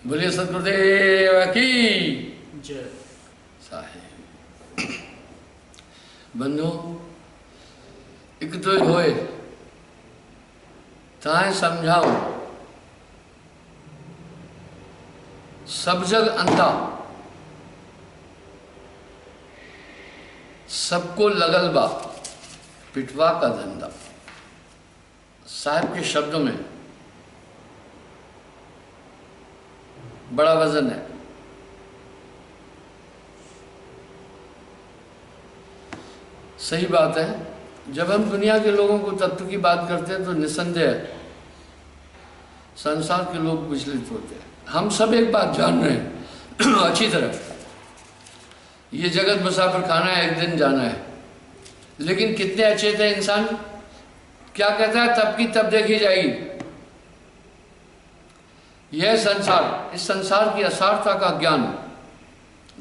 बोलिए सतगुरुदेव की जय। साहेब बंधु एक तो होए ताए समझाओ सब जग अंधा सबको लगल बा पिटवा का धंधा। साहब के शब्दों में बड़ा वजन है। सही बात है। जब हम दुनिया के लोगों को तत्व की बात करते हैं तो निसंदेह संसार के लोग विचलित होते हैं। हम सब एक बात जान रहे हैं अच्छी तरह, ये जगत मुसाफिर खाना है, एक दिन जाना है। लेकिन कितने अच्छे थे इंसान, क्या कहता है, तब की तब देखी जाएगी। यह संसार, इस संसार की असारता का ज्ञान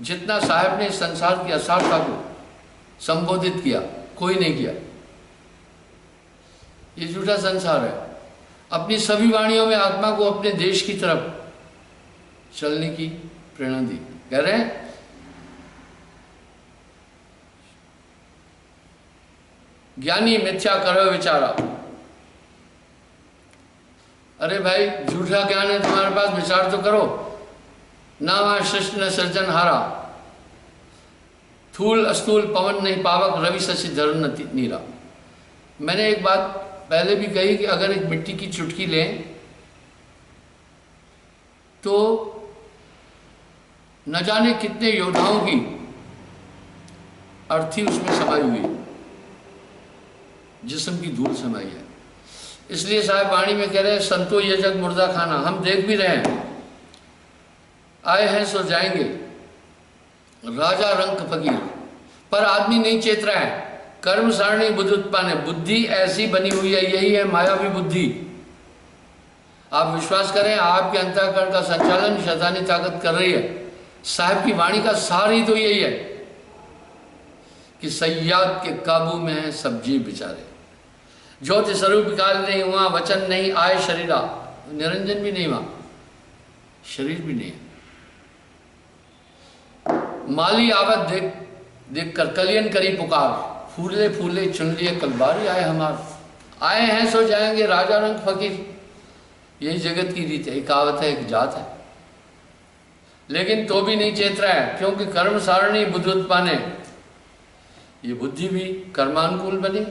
जितना साहब ने इस संसार की असारता को संबोधित किया कोई नहीं किया। ये झूठा संसार है। अपनी सभी वाणियों में आत्मा को अपने देश की तरफ चलने की प्रेरणा दी। कह रहे हैं ज्ञानी मिथ्या करो विचारा। अरे भाई झूठा ज्ञान है तुम्हारे पास, विचार तो करो। ना वहां सृष्टि न सृजन हारा, थूल अस्तूल पवन नहीं पावक, रवि शशि धर्म नीरा। मैंने एक बात पहले भी कही कि अगर एक मिट्टी की चुटकी लें तो न जाने कितने योद्धाओं की अर्थी उसमें समाई हुई, जिस्म की धूल समाई है। इसलिए साहब वाणी में कह रहे हैं संतो ये जग मुर्दा खाना। हम देख भी रहे हैं, आए हैं सो जाएंगे, राजा रंग फकीर, पर आदमी नहीं चेत रहा है। कर्म सारणी बुद्धि उत्पन्न है, बुद्धि ऐसी बनी हुई है, यही है मायावी बुद्धि। आप विश्वास करें, आपके अंतःकरण का संचालन शैतानी ताकत कर रही है। साहब की वाणी का सार ही तो यही है कि सय्याद के काबू में है सब जीव बेचारे। ज्योति स्वरूप काल नहीं हुआ, वचन नहीं आए शरीरा, निरंजन भी नहीं हुआ, शरीर भी नहीं है। माली आवत देख देख कर कलियन करी पुकार, फूले फूले चुन लिए कलबारी आए हमार। आए हैं सो जाएंगे, राजा रंग फकीर। यही जगत की रीत है, एक आवत है, एक जात है। लेकिन तो भी नहीं चेत रहा है, क्योंकि कर्म सारणी बुद्धि उत्पन्न है। ये बुद्धि भी कर्मानुकूल बनी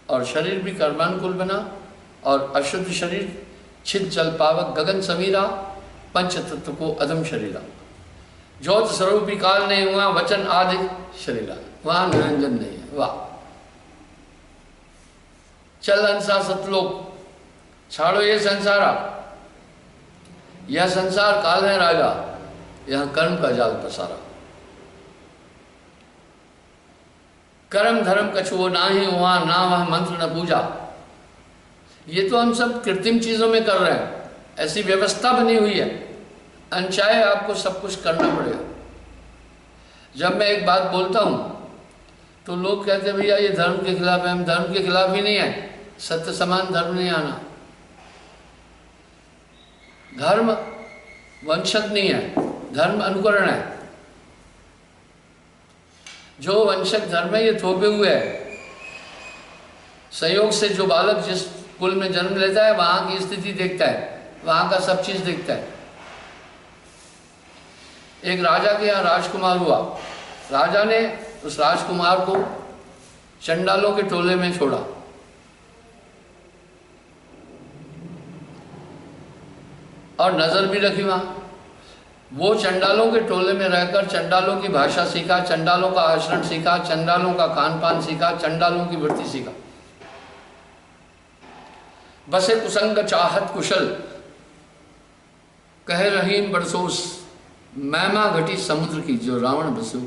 और शरीर भी कर्मानुकूल बना, और अशुद्ध शरीर छिद जल पावक गगन समीरा, पंच तत्व को अधम शरीरा। ज्योत स्वरूपी काल नहीं हुआ, वचन आदि शरीरा, वहां निरंजन नहीं है। वाह चल अंसा सतलोक, छाड़ो ये संसारा। यह संसार काल है राजा, यहां कर्म का जाल पसारा। कर्म धर्म कछुओ ना ही हुआ, ना वह मंत्र न पूजा। ये तो हम सब कृत्रिम चीजों में कर रहे हैं, ऐसी व्यवस्था बनी हुई है, अनचाहे आपको सब कुछ करना पड़ेगा। जब मैं एक बात बोलता हूं तो लोग कहते हैं भैया ये धर्म के खिलाफ है। हम धर्म के खिलाफ ही नहीं है, सत्य समान धर्म नहीं आना। धर्म वंशक नहीं है, धर्म अनुकरण है। जो वंशक धर्म है ये थोपे हुए है। संयोग से जो बालक जिस कुल में जन्म लेता है वहां की स्थिति देखता है, वहां का सब चीज देखता है। एक राजा के यहाँ राजकुमार हुआ। राजा ने उस राजकुमार को चंडालों के टोले में छोड़ा। और नजर भी रखी वहां। वो चंडालों के टोले में रहकर चंडालों की भाषा सीखा, चंडालों का आचरण सीखा, चंडालों का खान पान सीखा, चंडालों की वृत्ति सीखा। बसे कुसंग चाहत कुशल, कह रहीम बरसोस, मैमा घटी समुद्र की, जो रावण बसो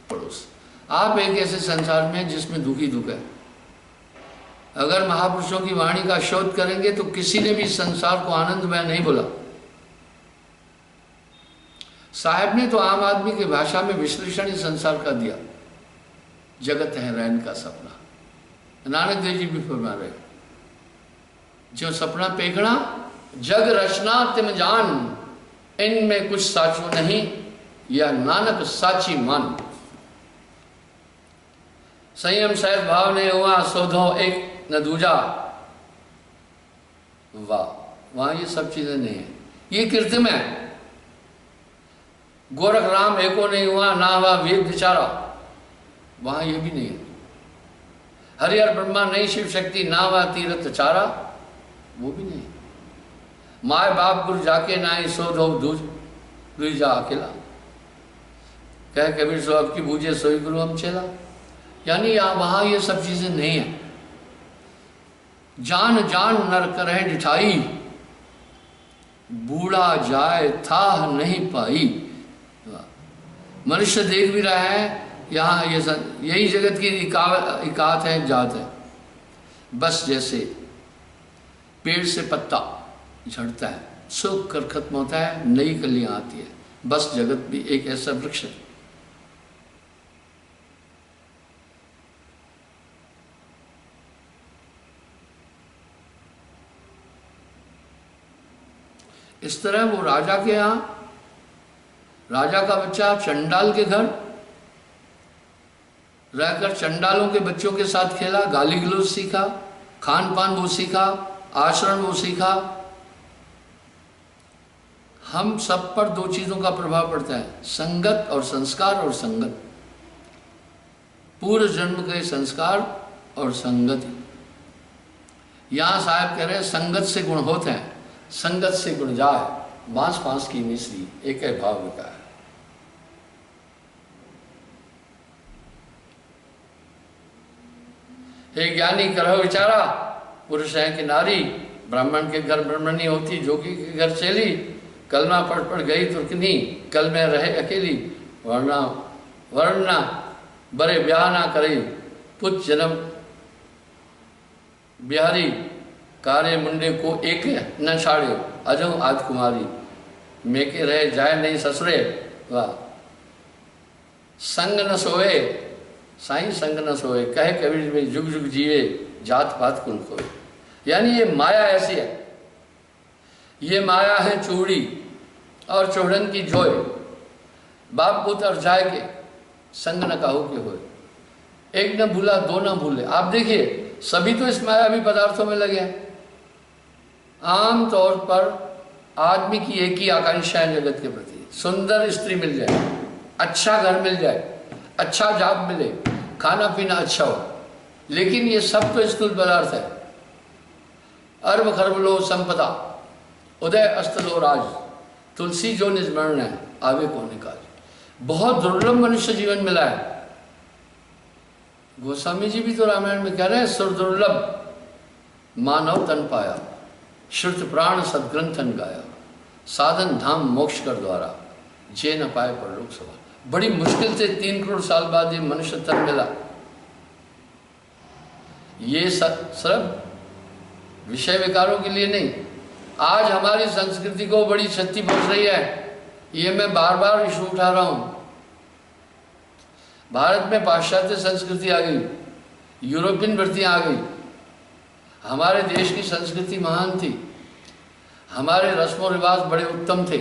पड़ोस। आप एक ऐसे संसार में जिसमें दुखी दुख है। अगर महापुरुषों की वाणी का शोध करेंगे तो किसी ने भी संसार को आनंदमय नहीं बोला। साहब ने तो आम आदमी की भाषा में विश्लेषण ही संसार का दिया। जगत है रैन का सपना। नानक देव जी भी फरमा रहे, जो सपना पेखना जग रचना तिम जान, इनमें कुछ साचो नहीं, या नानक साची मान। संयम सहित भाव ने हुआ सोधो एक न दूजा। वाह, वहां ये सब चीजें नहीं है, ये कृत्रिम है। गोरख राम एको नहीं हुआ, ना हुआ वेद विचारा, वहां ये भी नहीं है। हरिहर ब्रह्मा नहीं शिव शक्ति, ना हुआ तीर्थ चारा, वो भी नहीं। माए बाप गुरु जाके नाई सोधो दूजा अकेला। कह कबीर सो अब की बूझे सोई गुरु हम चेला। यानी वहां ये सब चीजें नहीं है। जान जान नर करे डिठाई, बूढ़ा जाए था नहीं पाई। मनुष्य देख भी रहा है यहाँ ये यही जगत की इकात है, जात है। बस जैसे पेड़ से पत्ता झड़ता है, सूख कर खत्म होता है, नई कलियां आती है, बस जगत भी एक ऐसा वृक्ष है। इस तरह वो राजा के यहाँ, राजा का बच्चा चंडाल के घर रहकर चंडालों के बच्चों के साथ खेला, गाली गलौज सीखा, खान पान वो सीखा, आचरण वो सीखा। हम सब पर दो चीजों का प्रभाव पड़ता है, संगत और संस्कार और संगत। पूर्व जन्म के संस्कार और संगति। यहां साहब कह रहे हैं संगत से गुण होते हैं, संगत से गुण जाए, बांस बांस की मिश्री एक है भाव का है। हे ज्ञानी करहो विचारा, पुरुष है कि नारी, ब्राह्मण के घर ब्राह्मणी होती, जोगी के घर चेली, कलमा पढ़ पढ़ गई तुर्कनी, कल में रहे अकेली, वरना बड़े ब्याह ना करे, पुत जन्म बिहारी, कारे मुंडे को एक न छाड़े, अजो आज कुमारी, मेके रहे जाए नहीं ससुरे। वाह, संग न सोए साईं, संग न सोए, कहे कबीर में जुग जुग जीवे, जात पात कुल खोए। यानी ये माया ऐसी है, ये माया है चूड़ी और चौड़न की जोय, बाप पुत्र और जाए के संग न काहू के होए। एक न भूला दो न भूले। आप देखिए सभी तो इस मायावी पदार्थों में लगे हैं। आम तौर पर आदमी की एक ही आकांक्षा है जगत के प्रति, सुंदर स्त्री मिल जाए, अच्छा घर मिल जाए, अच्छा जॉब मिले, खाना पीना अच्छा हो। लेकिन ये सब तो स्थूल पदार्थ है। अर्ब खर्ब लो संपदा, उदय अस्त लो राज, तुलसी जो निस्मरण है आवे कोने काज। बहुत दुर्लभ मनुष्य जीवन मिला है। गोस्वामी जी भी तो रामायण में कह रहे हैं, सुर दुर्लभ मानव तन पाया, श्रुत प्राण सदग्रंथन गाया, साधन धाम मोक्ष कर द्वारा, जे न पाए पर लोक सभा। बड़ी मुश्किल से 3 करोड़ साल बाद ये मनुष्य तन मिला। ये सब विषय विकारों के लिए नहीं। आज हमारी संस्कृति को बड़ी क्षति पहुंच रही है, ये मैं बार बार इशू उठा रहा हूं। भारत में पाश्चात्य संस्कृति आ गई, यूरोपियन वृत्तियां आ गई। हमारे देश की संस्कृति महान थी, हमारे रस्मों रिवाज बड़े उत्तम थे।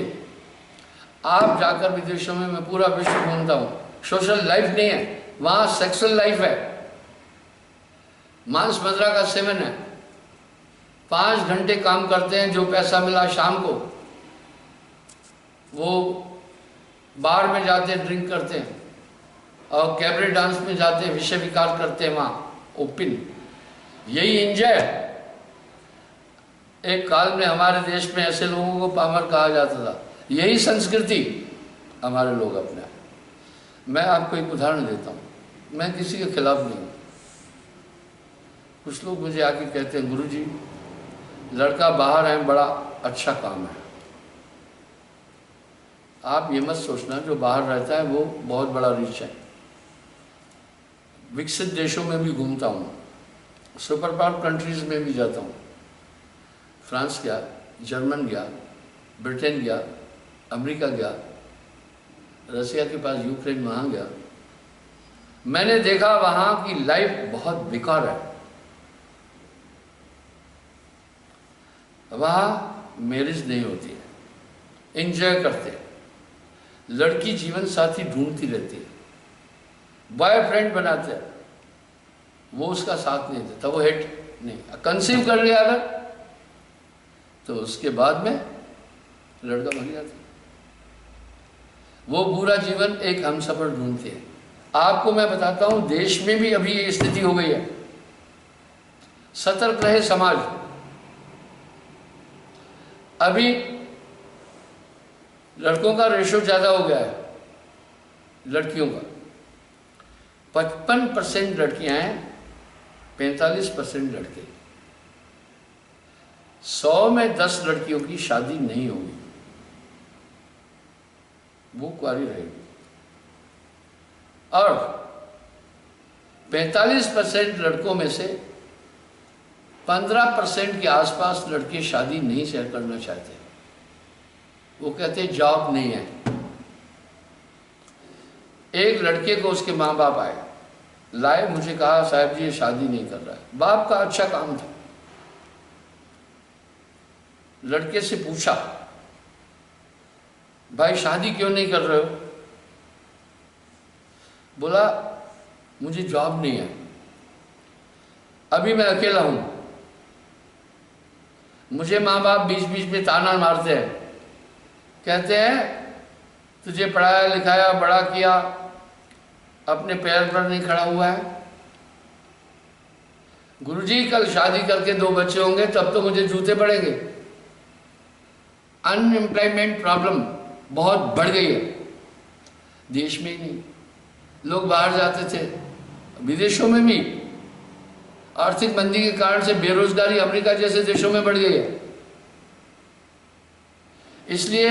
आप जाकर विदेशों में, मैं पूरा विश्व घूमता हूँ, सोशल लाइफ नहीं है, वहाँ सेक्सुअल लाइफ है, मांस मदिरा का सेवन है। 5 घंटे काम करते हैं, जो पैसा मिला शाम को वो बार में जाते हैं, ड्रिंक करते हैं, और कैबरे डांस में जाते हैं, विषय विकार करते हैं वहाँ ओपन। यही एंजॉय। एक काल में हमारे देश में ऐसे लोगों को पामर कहा जाता था। यही संस्कृति हमारे लोग अपने। मैं आपको एक उदाहरण देता हूँ, मैं किसी के खिलाफ नहीं हूँ। कुछ लोग मुझे आके कहते हैं, गुरुजी लड़का बाहर है, बड़ा अच्छा काम है। आप ये मत सोचना जो बाहर रहता है वो बहुत बड़ा रिच है। विकसित देशों में भी घूमता हूँ, सुपर पावर कंट्रीज में भी जाता हूँ। फ्रांस गया, जर्मन गया, ब्रिटेन गया, अमेरिका गया, रसिया के पास यूक्रेन, वहाँ गया। मैंने देखा वहाँ की लाइफ बहुत बेकार है। वहाँ मैरिज नहीं होती है, एंजॉय करते हैं। लड़की जीवन साथी ढूंढती रहती है, बॉयफ्रेंड बनाते हैं, वो उसका साथ नहीं देता, वो हिट नहीं, कंसीव कर लिया अगर तो उसके बाद में लड़का मर जाता है। वो पूरा जीवन एक हमसफर ढूंढते हैं। आपको मैं बताता हूं, देश में भी अभी ये स्थिति हो गई है। सतर्क रहे समाज। अभी लड़कों का रेशो ज्यादा हो गया है लड़कियों का। 55% लड़कियां हैं, 45% लड़के। 100 में 10 लड़कियों की शादी नहीं होगी, वो कुंवारी रहेगी। और 45% लड़कों में से 15% के आसपास लड़के शादी नहीं शेयर करना चाहते। वो कहते जॉब नहीं है। एक लड़के को उसके माँ बाप आए, लाए, मुझे कहा साहब जी ये शादी नहीं कर रहा है। बाप का अच्छा काम था। लड़के से पूछा, भाई शादी क्यों नहीं कर रहे हो? बोला मुझे जॉब नहीं है, अभी मैं अकेला हूं, मुझे माँ बाप बीच बीच में ताना मारते हैं, कहते हैं तुझे पढ़ाया लिखाया बड़ा किया, अपने पैर पर नहीं खड़ा हुआ है। गुरुजी कल शादी करके 2 बच्चे होंगे तब तो मुझे जूते पड़ेंगे। अनएम्प्लॉयमेंट प्रॉब्लम बहुत बढ़ गई है, देश में ही नहीं, लोग बाहर जाते थे, विदेशों में भी आर्थिक मंदी के कारण से बेरोजगारी अमेरिका जैसे देशों में बढ़ गई है। इसलिए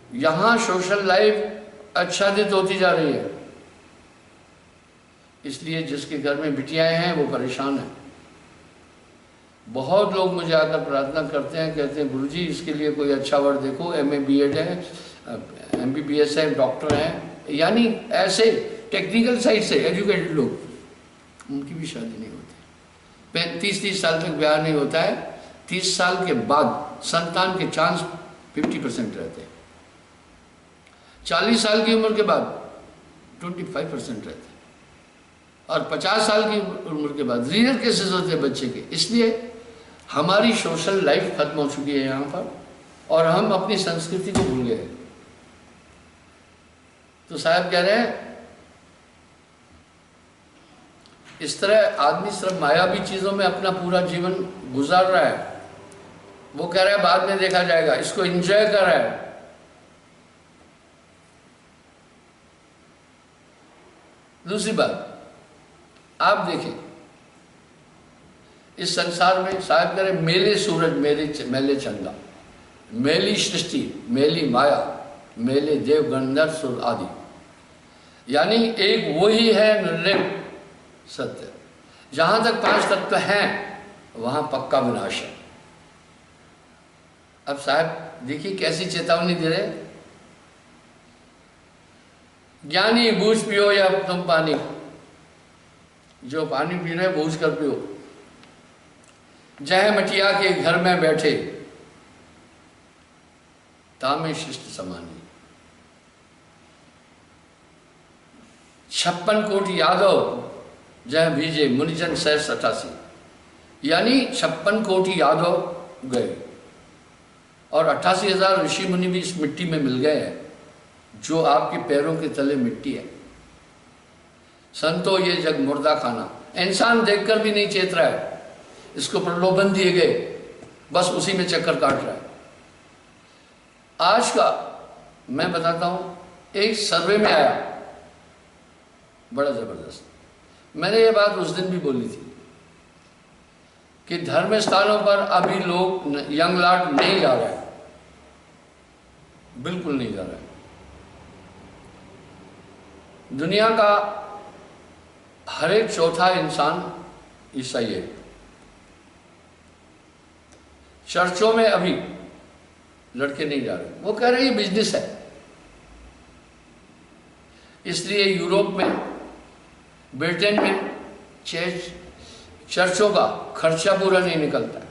यहां सोशल लाइफ आच्छादित होती जा रही है। इसलिए जिसके घर में बिटियाएं हैं वो परेशान है। बहुत लोग मुझे आकर प्रार्थना करते हैं, कहते हैं गुरुजी इसके लिए कोई अच्छा वर देखो, MA BEd है, MBBS है, डॉक्टर है, यानी ऐसे टेक्निकल साइड से एजुकेटेड लोग, उनकी भी शादी नहीं होती। 30 साल तक ब्याह नहीं होता है। 30 साल के बाद संतान के चांस 50% रहते हैं। 40 साल की उम्र के बाद 25% रहते हैं। और 50 साल की उम्र के बाद रेयर केसेस होते हैं बच्चे के। इसलिए हमारी सोशल लाइफ खत्म हो चुकी है यहाँ पर, और हम अपनी संस्कृति को भूल गए। तो साहब कह रहे हैं इस तरह आदमी सिर्फ मायावी चीजों में अपना पूरा जीवन गुजार रहा है। वो कह रहा है बाद में देखा जाएगा, इसको एंजॉय कर रहा है। दूसरी बात आप देखें, इस संसार में साहब कह रहे मेले सूरज मेले चंदा, मेली सृष्टि, मेली माया, मेले देव गंधर्व सुर आदि। यानी एक वही है निर्लेप सत्य। जहां तक 5 तत्व हैं वहां पक्का विनाश है। अब साहब देखिए कैसी चेतावनी दे रहे, ज्ञानी बूझ पियो या तुम पानी, जो पानी पी रहे बूझ कर पियो। जय मटिया के घर में बैठे तामे शिष्ट समानी। 56 कोटि यादव जय भीजे मुनिजन सहस 88। यानी 56 कोटि यादव गए और 88,000 ऋषि मुनि भी इस मिट्टी में मिल गए हैं, जो आपके पैरों के तले मिट्टी है। संतो ये जग मुर्दा खाना। इंसान देखकर भी नहीं चेत रहा है, इसको प्रलोभन दिए गए, बस उसी में चक्कर काट रहा है। आज का मैं बताता हूं, एक सर्वे में आया बड़ा जबरदस्त। मैंने ये बात उस दिन भी बोली थी कि धर्म स्थानों पर अभी लोग यंग लाट नहीं जा रहे हैं, बिल्कुल नहीं जा रहे हैं। दुनिया का हर एक चौथा इंसान ईसाई है। चर्चों में अभी लड़के नहीं जा रहे, वो कह रहे हैं ये बिजनेस है। इसलिए यूरोप में, ब्रिटेन में चर्चों का खर्चा पूरा नहीं निकलता है।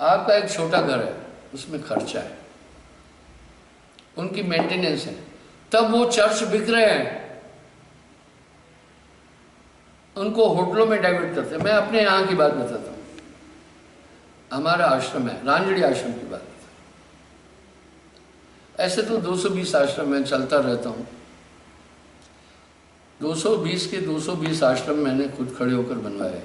आपका एक छोटा घर है, उसमें खर्चा है, उनकी मेंटेनेंस है, तब वो चर्च बिक रहे हैं, उनको होटलों में डाइवर्ट करते हैं। मैं अपने यहाँ की बात बताता हूँ, हमारा आश्रम है, रांजड़ी आश्रम की बात बताता हूँ। ऐसे तो 220 आश्रम में चलता रहता हूँ, 220 के 220 आश्रम मैंने खुद खड़े होकर बनवाए।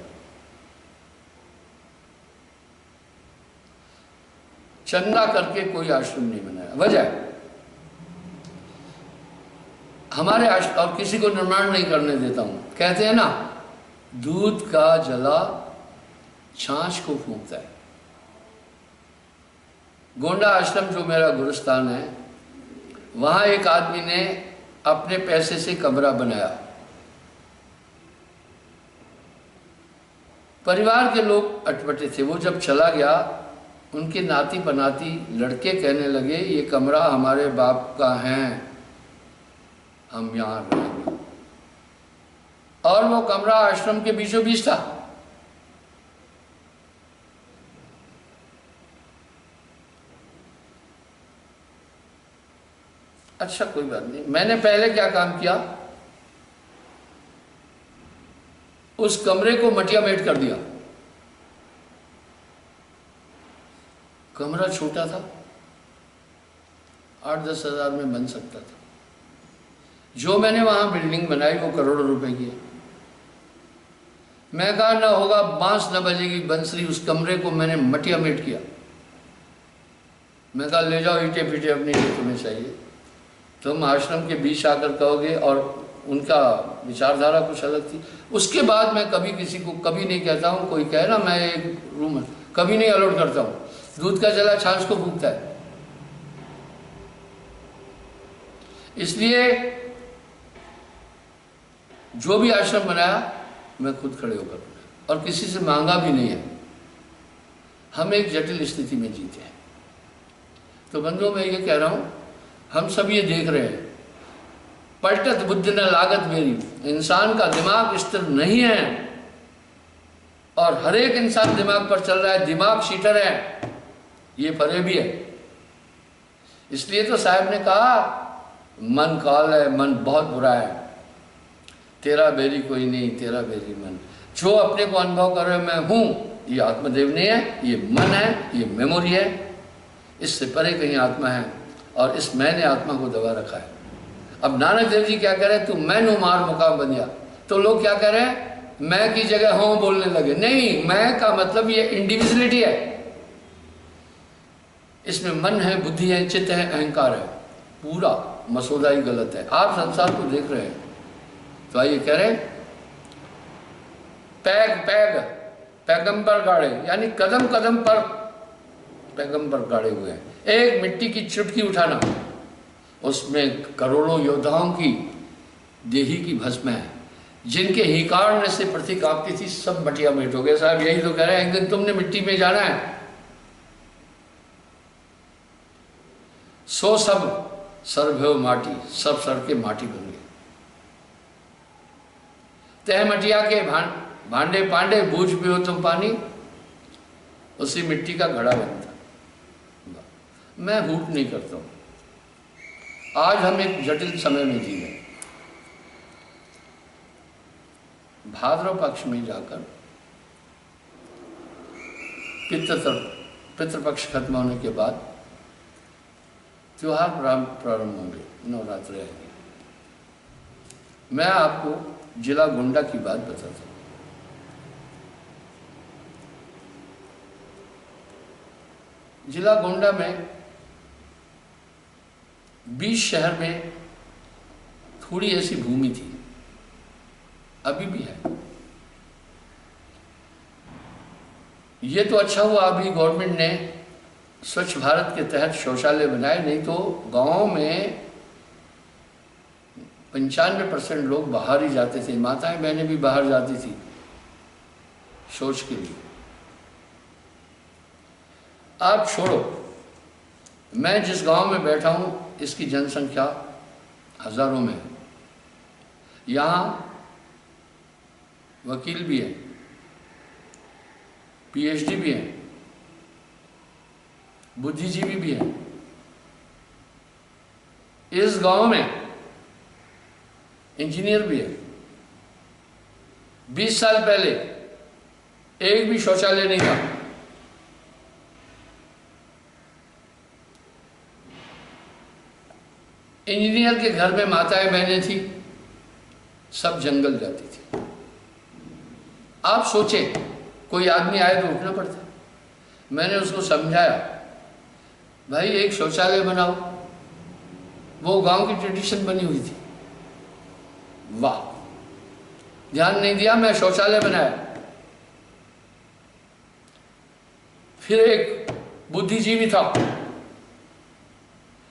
चंदा करके कोई आश्रम नहीं बनाया। वजह हमारे आश्रम, और किसी को निर्माण नहीं करने देता हूं। कहते हैं ना, दूध का जला छाछ को फूंकता है। गोंडा आश्रम जो मेरा गुरुस्थान है, वहां एक आदमी ने अपने पैसे से कमरा बनाया। परिवार के लोग अटपटे थे। वो जब चला गया, उनके नाती पनाती लड़के कहने लगे, ये कमरा हमारे बाप का है, हम यहाँ रहेंगे। और वो कमरा आश्रम के बीचों बीच था। अच्छा, कोई बात नहीं। मैंने पहले क्या काम किया, उस कमरे को मटिया मेट कर दिया। कमरा छोटा था, 8-10 हज़ार में बन सकता था। जो मैंने वहां बिल्डिंग बनाई वो करोड़ों रुपए की है। मैं कहा ना होगा, बांस न बजेगी बंसरी, उस कमरे को मैंने मटिया मेट किया। मैं कहा ले जाओ ईंटे पीटे अपनी, जो तुम्हें चाहिए। तुम आश्रम के बीच आकर कहोगे, और उनका विचारधारा कुछ अलग थी। उसके बाद मैं कभी किसी को कभी नहीं कहता हूँ, कोई कहे ना मैं एक रूम कभी नहीं अलॉट करता हूँ। दूध का जला छाछ को फूंकता है। इसलिए जो भी आश्रम बनाया मैं खुद खड़े होकर बनाया, और किसी से मांगा भी नहीं है। हम एक जटिल स्थिति में जीते हैं। तो बंधुओं, मैं ये कह रहा हूं, हम सब ये देख रहे हैं, पलटत बुद्धि न लागत मेरी। इंसान का दिमाग स्थिर नहीं है, और हर एक इंसान दिमाग पर चल रहा है। दिमाग शीटर है, ये परे भी है। इसलिए तो साहब ने कहा, मन काल है, मन बहुत बुरा है, तेरा बेरी कोई नहीं, तेरा बेरी मन। जो अपने को अनुभव कर रहे मैं हूं, ये आत्मदेव नहीं है, ये मन है, ये मेमोरी है। इससे परे कहीं आत्मा है, और इस मैंने आत्मा को दबा रखा है। अब नानक देव जी क्या कह रहे हैं, तू मैं मार मुकाम बन गया। तो लोग क्या कह रहे हैं, मैं की जगह हों बोलने लगे। नहीं, मैं का मतलब ये इंडिविजुअलिटी है। इसमें मन है, बुद्धि है, चित्त है, अहंकार है। पूरा मसौदा ही गलत है। आप संसार को देख रहे हैं, तो आइए कह रहे पैगंबर गाड़े, यानी कदम कदम पर पैगंबर गाड़े हुए हैं। एक मिट्टी की चुटकी उठाना, उसमें करोड़ों योद्धाओं की देही की भस्म है। जिनके हिकारने से पृथ्वी कांपती थी, सब मटिया मेट हो गए। साहब यही तो कह रहे हैं, एक दिन तुमने मिट्टी में जाना है। सो सब सर्वभव माटी, सब सर के माटी बन गए। तह मटिया के भांडे पांडे, बूझ पियो तुम पानी, उसी मिट्टी का घड़ा बनता। मैं हूट नहीं करता हूं। आज हम एक जटिल समय में जी रहे। भाद्रव पक्ष में जाकर पितृपक्ष खत्म होने के बाद त्योहार प्रारंभ होंगे, नवरात्र आएंगे। मैं आपको जिला गोंडा की बात बताता हूँ। जिला गोंडा में 20 शहर में थोड़ी ऐसी भूमि थी, अभी भी है। ये तो अच्छा हुआ अभी गवर्नमेंट ने स्वच्छ भारत के तहत शौचालय बनाए, नहीं तो गांव में 95% लोग बाहर ही जाते थे। माताएं बहनें भी बाहर जाती थी शौच के लिए। आप छोड़ो, मैं जिस गांव में बैठा हूं, इसकी जनसंख्या हजारों में है। यहाँ वकील भी हैं, PhD भी हैं, बुद्धिजीवी भी हैं। इस गांव में इंजीनियर भी है। 20 साल पहले एक भी शौचालय नहीं था। इंजीनियर के घर में माताएं बहनें थी, सब जंगल जाती थी। आप सोचें, कोई आदमी आए तो उठना पड़ता। मैंने उसको समझाया, भाई एक शौचालय बनाओ। वो गांव की ट्रेडिशन बनी हुई थी। वाह, ध्यान नहीं दिया, मैं शौचालय बनाया। फिर एक बुद्धिजीवी था,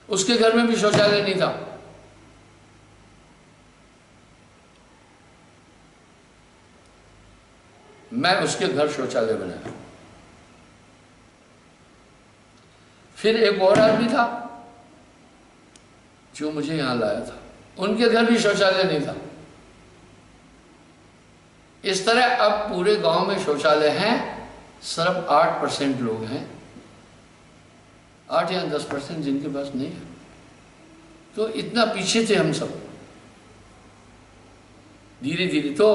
उसके घर में भी शौचालय नहीं था। मैं उसके घर शौचालय बनाया। फिर एक और आदमी था जो मुझे यहां लाया था, उनके घर भी शौचालय नहीं था। इस तरह अब पूरे गांव में शौचालय हैं, सिर्फ 8% लोग हैं, 8 या 10% जिनके पास नहीं है। तो इतना पीछे थे हम सब। धीरे धीरे तो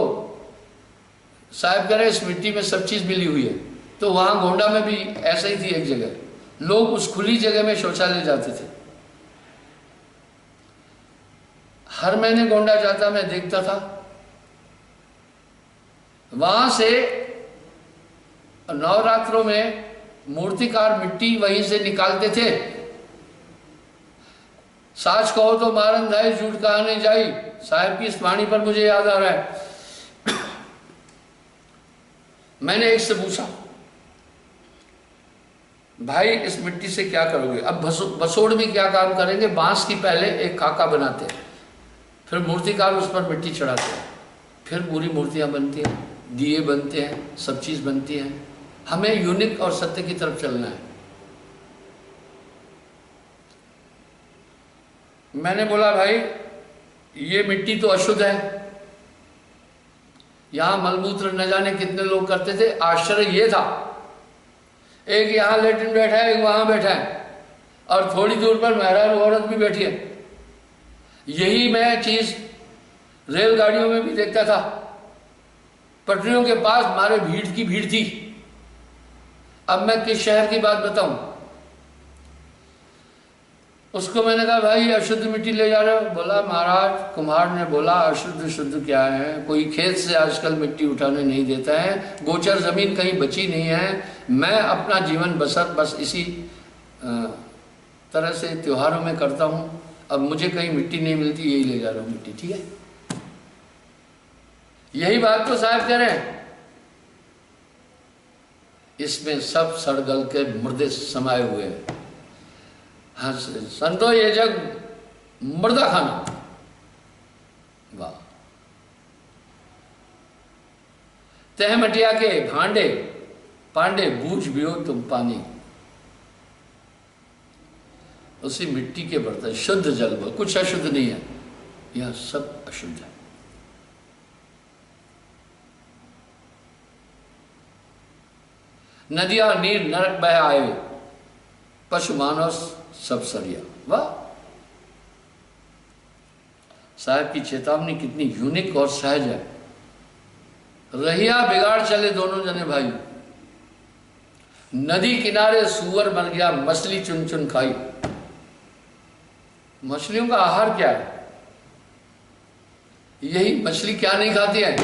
साहब कह रहे इस मिट्टी में सब चीज मिली हुई है। तो वहां गोंडा में भी ऐसा ही थी। एक जगह लोग उस खुली जगह में शौचालय जाते थे। हर महीने गोंडा जाता, मैं देखता था। वहां से नवरात्रों में मूर्तिकार मिट्टी वहीं से निकालते थे। साच कहो तो मारन धाई, झूठ कहा नहीं जाई। साहब की इस वाणी पर मुझे याद आ रहा है, मैंने एक से पूछा, भाई इस मिट्टी से क्या करोगे? अब बसोड़ में क्या काम करेंगे? बांस की पहले एक खाका बनाते हैं, फिर मूर्तिकार उस पर मिट्टी चढ़ाते हैं, फिर पूरी मूर्तियां बनती हैं, दिए बनते हैं, सब चीज बनती है। हमें यूनिक और सत्य की तरफ चलना है। मैंने बोला, भाई ये मिट्टी तो अशुद्ध है, यहां मलमूत्र न जाने कितने लोग करते थे। आश्चर्य ये था, एक यहां लेटिन बैठा है, एक वहां बैठा है, और थोड़ी दूर पर मेहरारू औरत भी बैठी है। यही मैं चीज रेलगाड़ियों में भी देखता था। पटरियों के पास मारे भीड़ की भीड़ थी। अब मैं किस शहर की बात बताऊं? उसको मैंने कहा, भाई अशुद्ध मिट्टी ले जा रहे हो? बोला, महाराज कुम्हार ने बोला अशुद्ध शुद्ध क्या है, कोई खेत से आजकल मिट्टी उठाने नहीं देता है, गोचर जमीन कहीं बची नहीं है। मैं अपना जीवन बसर बस इसी तरह से त्योहारों में करता हूं। अब मुझे कहीं मिट्टी नहीं मिलती, यही ले जा रहा हूं मिट्टी। ठीक है, यही बात तो साहब कह रहे हैं। इसमें सब सड़गल के मुर्दे समाये हुए हैं। हाँ संतो, ये जग मुर्दा खाना। वाह, तह मटिया के भांडे पांडे, बूझ भी हो तुम पानी। उसी मिट्टी के बर्तन, शुद्ध जल, कुछ अशुद्ध नहीं है, यह सब अशुद्ध है। नदियां नीर नरक बह आए, पशु मानव सब सरिया। वाह, साहब की चेतावनी कितनी यूनिक और सहज है। रहिया बिगाड़ चले दोनों जने भाई, नदी किनारे सूअर मर गया, मछली चुन चुन खाई। मछलियों का आहार क्या है? यही मछली क्या नहीं खाती है?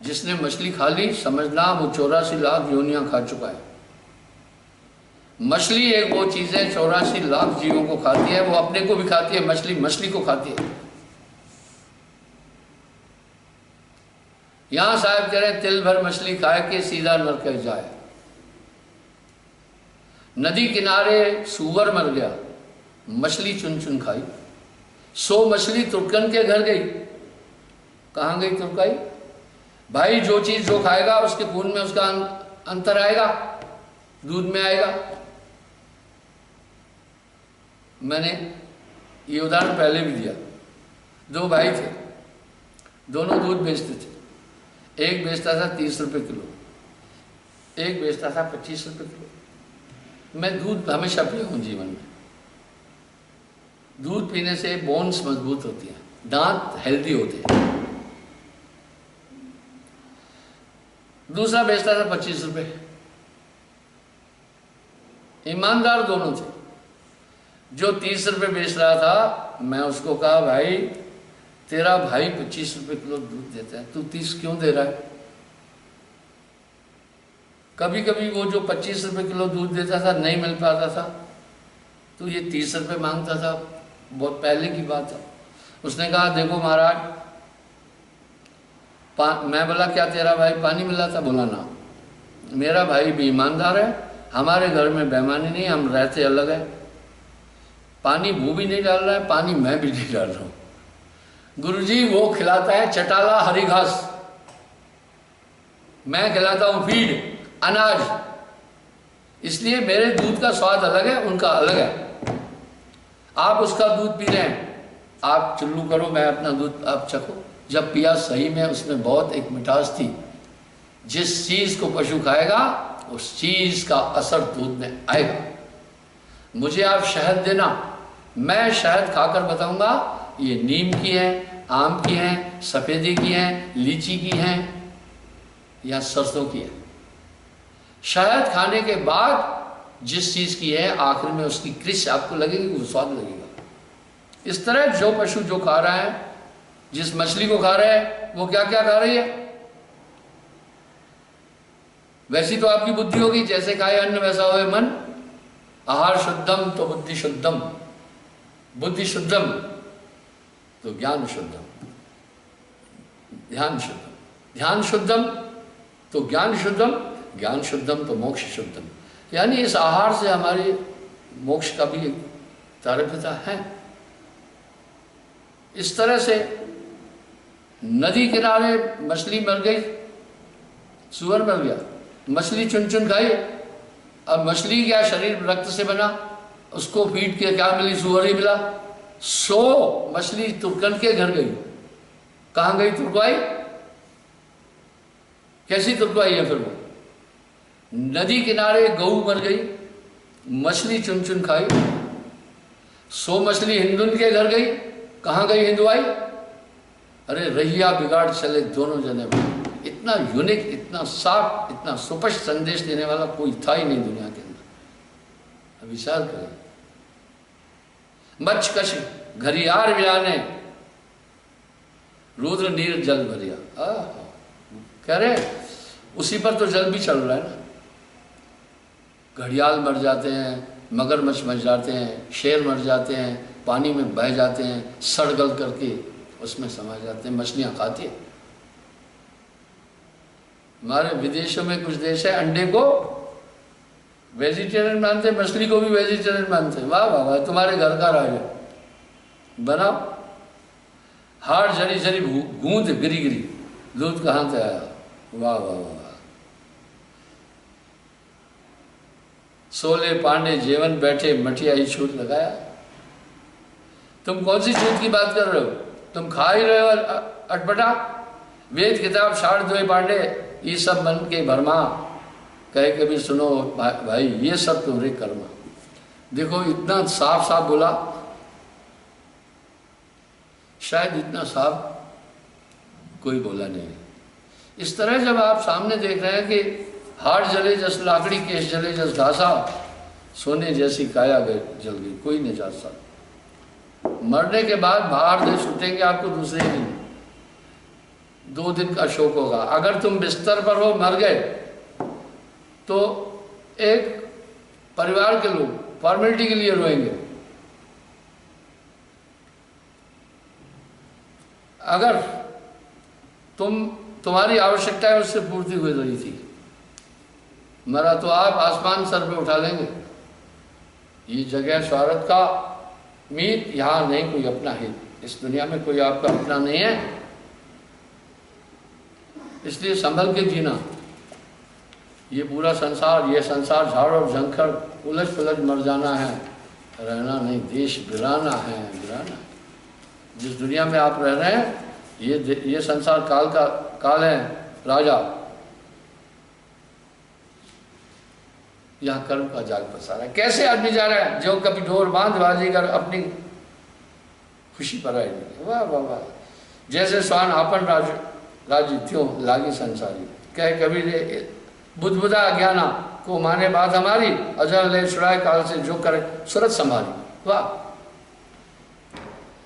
जिसने मछली खा ली, समझना वो 84 लाख योनियां खा चुका है। मछली एक वो चीज है, 84 लाख जीवों को खाती है। वो अपने को भी खाती है, मछली मछली को खाती है। यहां साहब कह रहे हैं, तिल भर मछली खाए के सीधा नरक जाए। नदी किनारे सूअर मर गया, मछली चुन चुन खाई। 100 मछली तुर्कन के घर गई। कहां गई तुर्काई? भाई जो चीज जो खाएगा उसके खून में उसका अंतर आएगा, दूध में आएगा। मैंने ये उदाहरण पहले भी दिया। 2 भाई थे, दोनों दूध बेचते थे। एक बेचता था 30 रुपए किलो, एक बेचता था 25 रुपए किलो। मैं दूध हमेशा पिया हूँ जीवन में। दूध पीने से बोन्स मजबूत होती हैं, दांत हेल्दी होते हैं। दूसरा बेचता था 25 रुपये। ईमानदार दोनों थे। जो 30 रुपये बेच रहा था, मैं उसको कहा भाई तेरा भाई 25 रुपये किलो दूध देता है, तू 30 क्यों दे रहा है? कभी कभी वो जो 25 रुपये किलो दूध देता था नहीं मिल पाता था, तो ये 30 रुपये मांगता था। बहुत पहले की बात है। उसने कहा देखो महाराज, मैं बोला क्या तेरा भाई पानी मिला था? बोला ना, मेरा भाई भी ईमानदार है, हमारे घर में बेईमानी नहीं, हम रहते अलग है। पानी वो भी नहीं डाल रहा है, पानी मैं भी नहीं डाल रहा हूँ। गुरुजी वो खिलाता है चटाला हरी घास, मैं खिलाता हूँ फीड अनाज, इसलिए मेरे दूध का स्वाद अलग है, उनका अलग है। आप उसका दूध पी रहे हैं, आप चुल्लू करो, मैं अपना दूध आप चखो। जब पिया सही में उसमें बहुत एक मिठास थी। जिस चीज को पशु खाएगा उस चीज का असर दूध में आएगा। मुझे आप शहद देना, मैं शहद खाकर बताऊंगा ये नीम की है, आम की है, सफेदी की है, लीची की है या सरसों की है। शहद खाने के बाद जिस चीज की है आखिर में उसकी क्रिश आपको लगेगी, वो स्वाद लगेगा। इस तरह जो पशु जो खा रहा है, जिस मछली को खा रहा है, वो क्या क्या खा रही है। वैसी तो आपकी बुद्धि होगी, जैसे खाए अन्न वैसा होए मन। आहार शुद्धम तो बुद्धि शुद्धम, बुद्धि शुद्धम तो ज्ञान शुद्धम, ध्यान शुद्धम, ध्यान शुद्धम तो ज्ञान शुद्धम, ज्ञान शुद्धम तो मोक्ष शुद्धम। यानी इस आहार से हमारे मोक्ष का भी तारतम्य है। इस तरह से नदी किनारे मछली मर गई, सुअर मर गया, मछली चुन चुन खाई। अब मछली क्या शरीर रक्त से बना, उसको फीड के क्या मिली? सुअर ही मिला। 100 मछली तुर्कन के घर गई। कहाँ गई? तुर्कवाई। कैसी तुर्कवाई है फिर वो? नदी किनारे गऊ मर गई, मछली चुन चुन खाई। 100 मछली हिंदुन के घर गई। कहाँ गई हिंदुआई? अरे रैया बिगाड़ चले दोनों जने में। इतना यूनिक, इतना साफ, इतना सुपष्ट संदेश देने वाला कोई था ही नहीं दुनिया के अंदर। विचार करें। मचकश घरियार व्याने रुद्र नीर जल भरिया। कह रहे उसी पर तो जल भी चल रहा है ना। घड़ियाल मर जाते हैं, मगरमच्छ मर जाते हैं, शेर मर जाते हैं, पानी में बह जाते हैं, सड़गल करके उसमें समा जाते हैं, मछलियां खाती है। हमारे विदेशों में कुछ देश है अंडे को वेजिटेरियन मानते हैं, मछली को भी वेजिटेरियन मानते हैं। वाह वाह वाह, तुम्हारे घर का राज है। बनाओ। हाड़ जरी जरी गूंद गिरी गिरी, दूध कहाँ से आया? वाह वाह वाह। सोले पांडे जेवन बैठे मटिया ही छूट लगाया। तुम कौन सी छूट की बात कर रहे हो? तुम खा ही रहे हो अटपटा। वेद किताब साढ़ दोए पांडे ये सब मन के भरमा, कहे कभी सुनो भाई ये सब तुम्हारे कर्म। देखो इतना साफ साफ बोला, शायद इतना साफ कोई बोला नहीं। इस तरह जब आप सामने देख रहे हैं कि हाड़ जले जस लाकड़ी, केश जले जस घासा, सोने जैसी काया जल गई, कोई नहीं जा सकता। मरने के बाद बाहर देश छूटेंगे आपको दूसरे दिन, 2 दिन का शोक होगा। अगर तुम बिस्तर पर हो, मर गए, तो एक परिवार के लोग फॉर्मेलिटी के लिए रोएंगे। अगर तुम्हारी आवश्यकताएं उससे पूर्ति हो रही थी, मरा तो आप आसमान सर पे उठा लेंगे। ये जगह शौहरत का मीत, यहाँ नहीं कोई अपना हित। इस दुनिया में कोई आपका अपना नहीं है, इसलिए संभल के जीना। ये पूरा संसार, ये संसार झाड़ और झंखड़ उलझ पुलझ मर जाना है, रहना नहीं। देश वीराना है, वीराना। जिस दुनिया में आप रह रहे हैं, ये संसार काल का काल है राजा। यहाँ कर्म का जाल पसारा है। कैसे आदमी जा रहा है, जो कभी ढोर बांध बाजीगर अपनी खुशी पर आए। वाह वाह वाह। जैसे स्वान आपन राज त्यों लागी संसारी, कहे कभी बुद्धबुदा ज्ञाना को माने बात हमारी, अजर ले छुड़ाए काल से जो करे सूरत संभाली। वाह।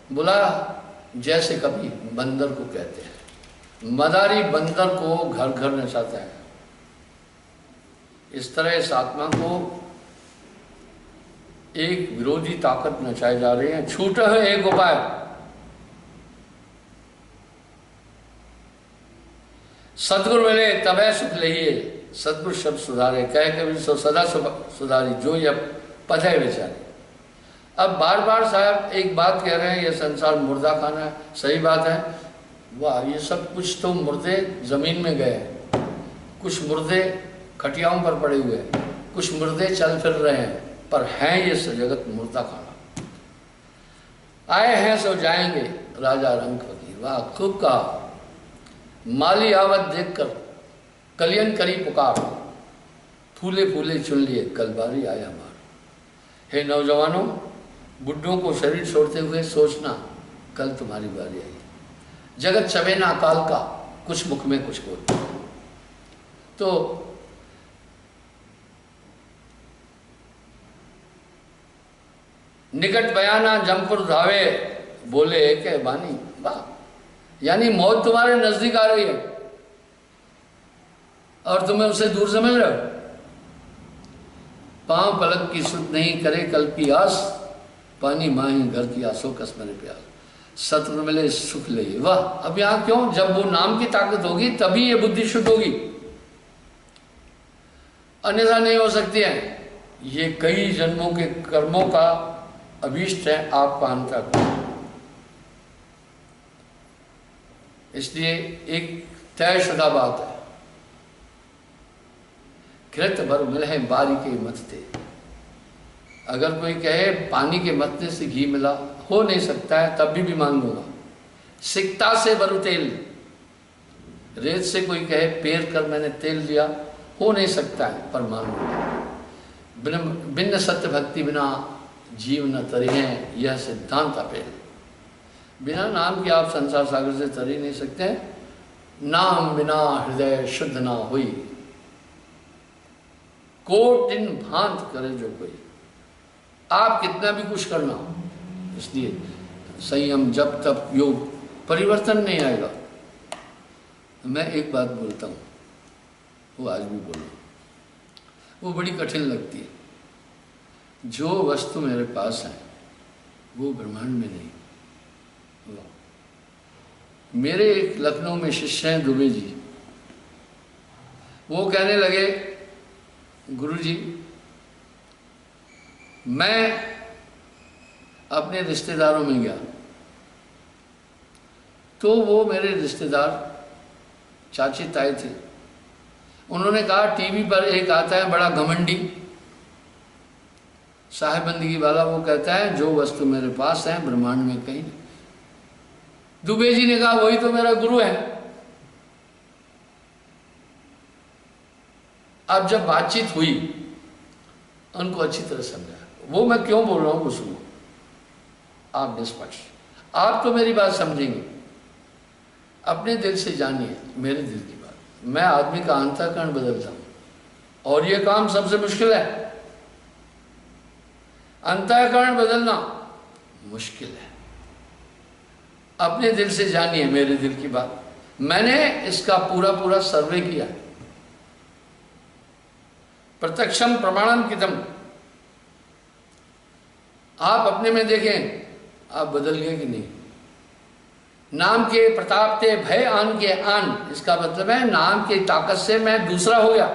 बोला जैसे कभी बंदर को कहते हैं, मदारी बंदर को घर घर नचाता है, इस तरह इस आत्मा को एक विरोधी ताकत नचाए जा रही है। छूटा है एक उपाय, सदगुरु मिले तबे सुख लइए, सदगुरु शब्द सुधारे, कहे कभी सो सदा सुधारी, जो ये पद है बेचारे। अब बार बार साहब एक बात कह रहे हैं, ये संसार मुर्दा खाना है। सही बात है। वाह, ये सब कुछ तो मुर्दे जमीन में गए, कुछ मुर्दे खटियाओं पर पड़े हुए हैं, कुछ मुर्दे चल फिर रहे हैं, पर हैं ये जगत मुर्दा खाना। आए हैं सो जाएंगे राजा रंग फकीर। वाह, खूब कहा। माली आवत देखकर कलियन करी पुकार, फूले फूले चुन लिए कल बारी आया मार। हे नौजवानों, बुड्ढों को शरीर छोड़ते हुए सोचना कल तुम्हारी बारी आई। जगत चबे ना काल का, कुछ मुख में कुछ बोल। तो निकट बयाना जमपुर धावे, बोले एक है बानी। वाह, यानी मौत तुम्हारे नजदीक आ रही है और तुम्हें उसे दूर समझ रहे हो। पांव पलक की सुध नहीं करे कल की आस, पानी माही घर की आसो कस मेरे प्यास, सत्र मिले सुख ले। वाह, अब यहां क्यों, जब वो नाम की ताकत होगी तभी ये बुद्धि शुद्ध होगी, अन्यथा नहीं हो सकती है। ये कई जन्मों के कर्मों का अभीष्ट है आपका अंतःकरण। इसलिए एक तयशुदा बात है, कृत भर मिले बारी के मतते। अगर कोई कहे पानी के मतने से घी मिला, हो नहीं सकता है, तब भी मान लूंगा। सिकता से बरु तेल, रेत से कोई कहे पेर कर मैंने तेल लिया, हो नहीं सकता है, पर मान लूंगा। बिन्न सत्य भक्ति बिना जीव न तरे हैं, यह सिद्धांत अपेल। बिना नाम के आप संसार सागर से तर ही नहीं सकते। नाम बिना हृदय शुद्ध ना हुई, कोटिन भांत करे जो कोई। आप कितना भी कुछ करना, इसलिए संयम जब तक योग, परिवर्तन नहीं आएगा। मैं एक बात बोलता हूँ, वो आज भी बोलूँ, वो बड़ी कठिन लगती है। जो वस्तु मेरे पास है वो ब्रह्मांड में नहीं। मेरे एक लखनऊ में शिष्य हैं दुबे जी, वो कहने लगे गुरुजी, मैं अपने रिश्तेदारों में गया तो वो मेरे रिश्तेदार चाची ताई थे। उन्होंने कहा टीवी पर एक आता है बड़ा घमंडी साहेब बंदगी वाला, वो कहता है जो वस्तु मेरे पास है ब्रह्मांड में कहीं नहीं। दुबे जी ने कहा वही तो मेरा गुरु है। अब जब बातचीत हुई उनको अच्छी तरह समझा, वो मैं क्यों बोल रहा हूं वो सुनो। आप निष्पक्ष, आप तो मेरी बात समझेंगे, अपने दिल से जानिए मेरे दिल की बात। मैं आदमी का अंतःकरण बदलता हूं और ये काम सबसे मुश्किल है। अंतःकरण बदलना मुश्किल है। अपने दिल से जानिए मेरे दिल की बात। मैंने इसका पूरा पूरा सर्वे किया, प्रत्यक्षम प्रमाणम कितम। आप अपने में देखें आप बदल गए कि नहीं। नाम के प्रताप ते भय आन के आन, इसका मतलब है नाम की ताकत से मैं दूसरा हो गया।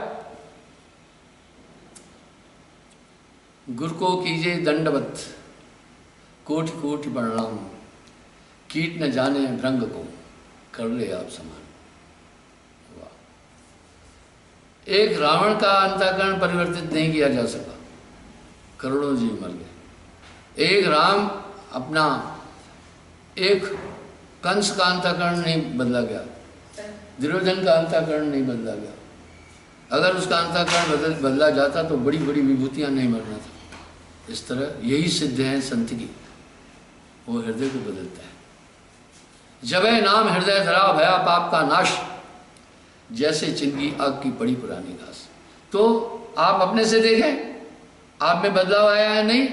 गुरु को कीजिए दंडवत, कोटि कोटि प्रणाम, कीट न जाने भृंग को कर ले आप समान। वाह, एक रावण का अंतःकरण परिवर्तित नहीं किया जा सका, करोड़ों जीव मर गए। एक राम अपना, एक कंस का अंतःकरण नहीं बदला गया, दुर्योधन का अंतःकरण नहीं बदला गया, अगर उसका अंतःकरण बदला जाता तो बड़ी बड़ी विभूतियाँ नहीं मरना था। इस तरह यही सिद्ध है संत की, वो हृदय को बदलता है। जबे नाम हृदय धरा भया पाप का नाश, जैसे चिंगी आग की पड़ी पुरानी घास। तो आप अपने से देखें, आप में बदलाव आया है नहीं?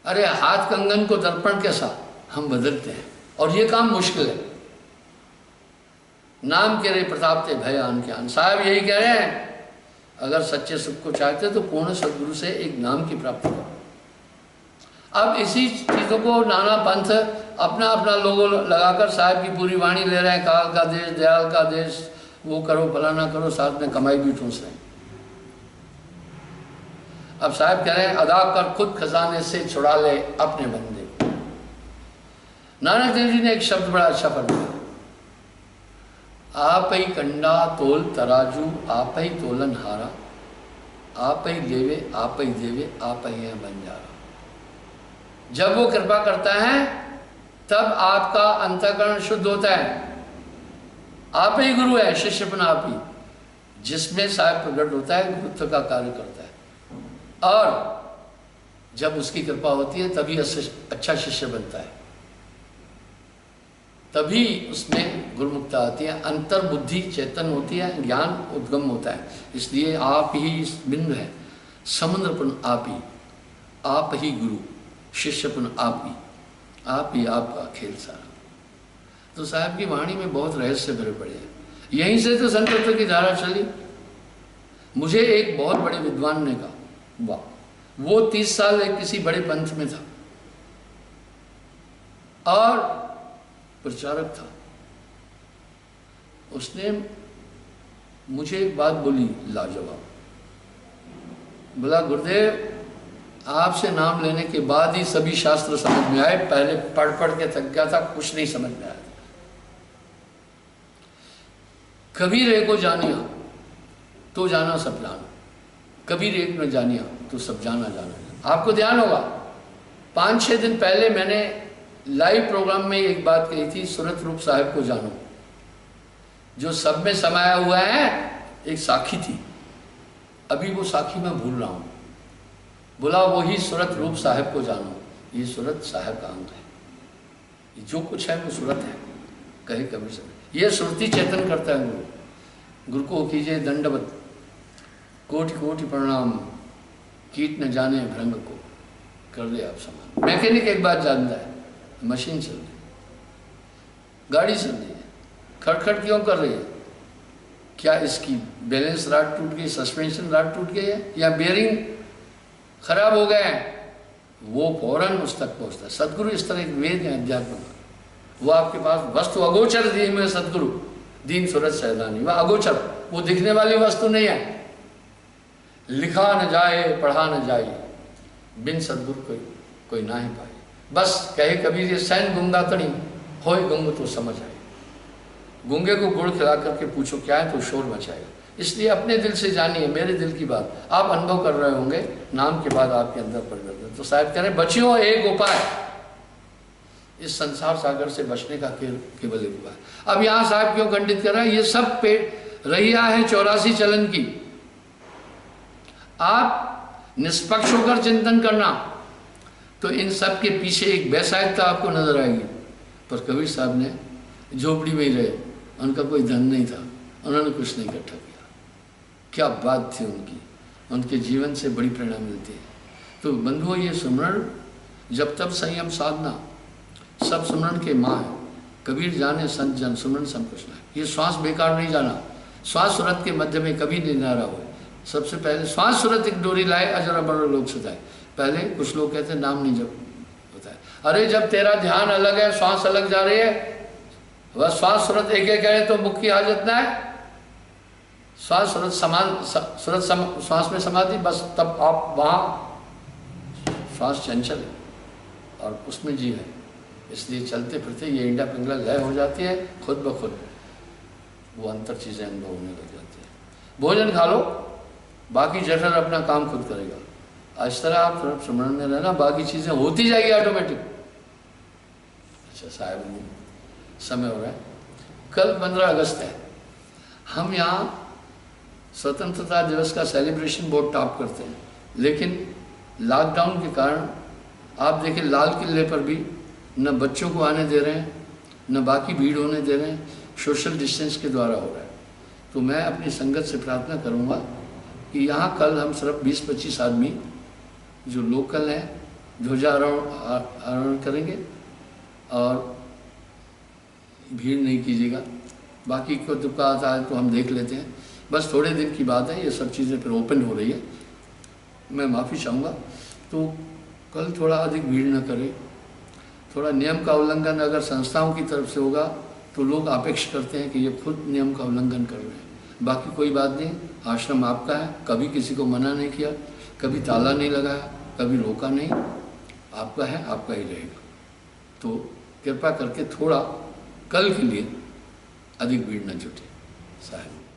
अरे हाथ कंगन को दर्पण के साथ हम बदलते हैं, और ये काम मुश्किल है। नाम के रे प्रताप ते भय आन के आन। साहब यही कह रहे हैं, अगर सच्चे सुख को चाहते तो पूर्ण सदगुरु से एक नाम की प्राप्ति करो। अब इसी चीज़ों को नाना पंथ अपना अपना लोगो लगाकर साहब की पूरी वाणी ले रहे हैं, काल का देश, दयाल का देश, वो करो फलाना करो, साथ में कमाई भी ठूंस रहे हैं। अब साहब कह रहे हैं, अदा कर खुद खजाने से छुड़ा ले अपने बंदे। नानक देव जी ने एक शब्द बड़ा अच्छा फरमाया, आप ही कंडा तोल तराजू आप ही तोलन हारा, आप ही देवे आप ही देवे आप ही है बंजारा। जब वो कृपा करता है तब आपका अंतःकरण शुद्ध होता है। आप ही गुरु है, शिष्यपन आप ही, जिसमें साहब प्रकट होता है, गुरुत्व का कार्य करता है। और जब उसकी कृपा होती है तभी अच्छा शिष्य बनता है, तभी उसमें गुरुमुक्ता आती है, अंतर बुद्धि चेतन होती है, ज्ञान उद्गम होता है। इसलिए आप ही बिंदु है, समुद्रपन आप ही गुरु, शिष्यपन आप ही आपका खेल सारा। तो साहब की वाणी में बहुत रहस्य भरे पड़े हैं। यहीं से तो संतत्व की धारा चली। मुझे एक बहुत बड़े विद्वान ने कहा, वाह, वो 30 साल एक किसी बड़े पंथ में था और प्रचारक था। उसने मुझे एक बात बोली लाजवाब, बोला गुरुदेव आपसे नाम लेने के बाद ही सभी शास्त्र समझ में आए, पहले पढ़ पढ़ के थक गया था, कुछ नहीं समझ में आया। कबीर एक को जानिया तो जाना सब जाना, कबीर एक न जानिया तो सब जाना जाना। आपको ध्यान होगा 5-6 दिन पहले मैंने लाइव प्रोग्राम में एक बात कही थी, सूरत रूप साहिब को जानो, जो सब में समाया हुआ है। एक साखी थी, अभी वो साखी मैं भूल रहा हूं। बोला वही सूरत रूप साहिब को जानो, ये सूरत साहिब का अंग है, जो कुछ है वो सूरत है, कहे कबीर से। ये सुरती चेतन करता है गुरु। गुरु को कीजिए दंडवत, कोटि कोटि प्रणाम, कीट न जाने भ्रंग को कर दे आप समान। मैकेनिक एक बात जानता है, मशीन चल रही, गाड़ी चल रही है, खड़खड़ क्यों कर रही है? क्या इसकी बैलेंस रॉड टूट गई, सस्पेंशन रॉड टूट गई है, या बेरिंग खराब हो गए हैं? वो फौरन उस तक पहुंचता है। सदगुरु इस तरह एक वेद है अध्यात्म का। वो आपके पास वस्तु अगोचर दी में सदगुरु दीन सूरज सैदानी, वह अगोचर, वो दिखने वाली वस्तु नहीं है। लिखा न जाए पढ़ा न जाए, बिन सदगुरु कोई ना ही पाए। बस कहे कबीर ये सैन गुंगा तड़ी होए गुंग तो समझ आए। गूंगे को गुड़ खिला करके पूछो क्या है तो शोर मचाएगा। इसलिए अपने दिल से जानिए, मेरे दिल की बात आप अनुभव कर रहे होंगे, नाम के बाद आपके अंदर परिवर्तन। तो शायद कह रहे बचियों एक उपाय, इस संसार सागर से बचने का केवल एक उपाय। अब यहाँ साहब क्यों खंडित कर रहा है? ये सब पेड़ रहिया है 84 चलन की। आप निष्पक्ष होकर चिंतन करना तो इन सब के पीछे एक वैसायिकता आपको नजर आएगी। पर कबीर साहब ने झोपड़ी में ही रहे, उनका कोई धन नहीं था, उन्होंने कुछ नहीं इकट्ठा किया। क्या बात थी उनकी, उनके जीवन से बड़ी प्रेरणा मिलती है। तो बंधुओं, ये सुमरण जब तब संयम साधना सब सुमरण के माँ है। कबीर जाने संत जन सुमरण सब कुछ ना। ये श्वास बेकार नहीं जाना, श्वास सूरत के मध्य में कभी नहीं नारा हो। सबसे पहले श्वास सूरत एक डोरी लाए, अजर बड़ो लोग सुधाए। पहले कुछ लोग कहते हैं नाम नहीं जब होता है। अरे जब तेरा ध्यान अलग है, श्वास अलग जा रही है, वह श्वास सूरत एक एक है तो मुख की हाजत ना है। श्वास सूरत समान, सूरत श्वास में समाधि, बस तब आप वहाँ श्वास चंचल है और उसमें जीव है। इसलिए चलते फिरते ये इंडा पिंगला लय हो जाती है, खुद ब खुद वो अंतर चीज़ें अनुभव होने लग जाती है। भोजन खा लो, बाकी जठर अपना काम खुद करेगा। इस तरह आप थोड़ा स्मरण में रहना, बाकी चीज़ें होती जाएगी ऑटोमेटिक। अच्छा साहब, समय हो रहा है, कल 15 अगस्त है। हम यहाँ स्वतंत्रता दिवस का सेलिब्रेशन बहुत टॉप करते हैं, लेकिन लॉकडाउन के कारण आप देखिए लाल किले पर भी न बच्चों को आने दे रहे हैं, न बाकी भीड़ होने दे रहे हैं, सोशल डिस्टेंस के द्वारा हो रहा है। तो मैं अपनी संगत से प्रार्थना करूंगा कि यहाँ कल हम सिर्फ 20-25 आदमी जो लोकल हैं ध्वजारोहण करेंगे और भीड़ नहीं कीजिएगा। बाकी को दुख आता है तो हम देख लेते हैं, बस थोड़े दिन की बात है, ये सब चीज़ें फिर ओपन हो रही है। मैं माफ़ी चाहूँगा, तो कल थोड़ा अधिक भीड़ न करें, थोड़ा नियम का उल्लंघन अगर संस्थाओं की तरफ से होगा तो लोग अपेक्षा करते हैं कि ये खुद नियम का उल्लंघन कर रहे हैं। बाकी कोई बात नहीं, आश्रम आपका है, कभी किसी को मना नहीं किया, कभी ताला नहीं लगाया, कभी रोका नहीं, आपका है, आपका ही रहेगा। तो कृपा करके थोड़ा कल के लिए अधिक भीड़ न जुटे साहब।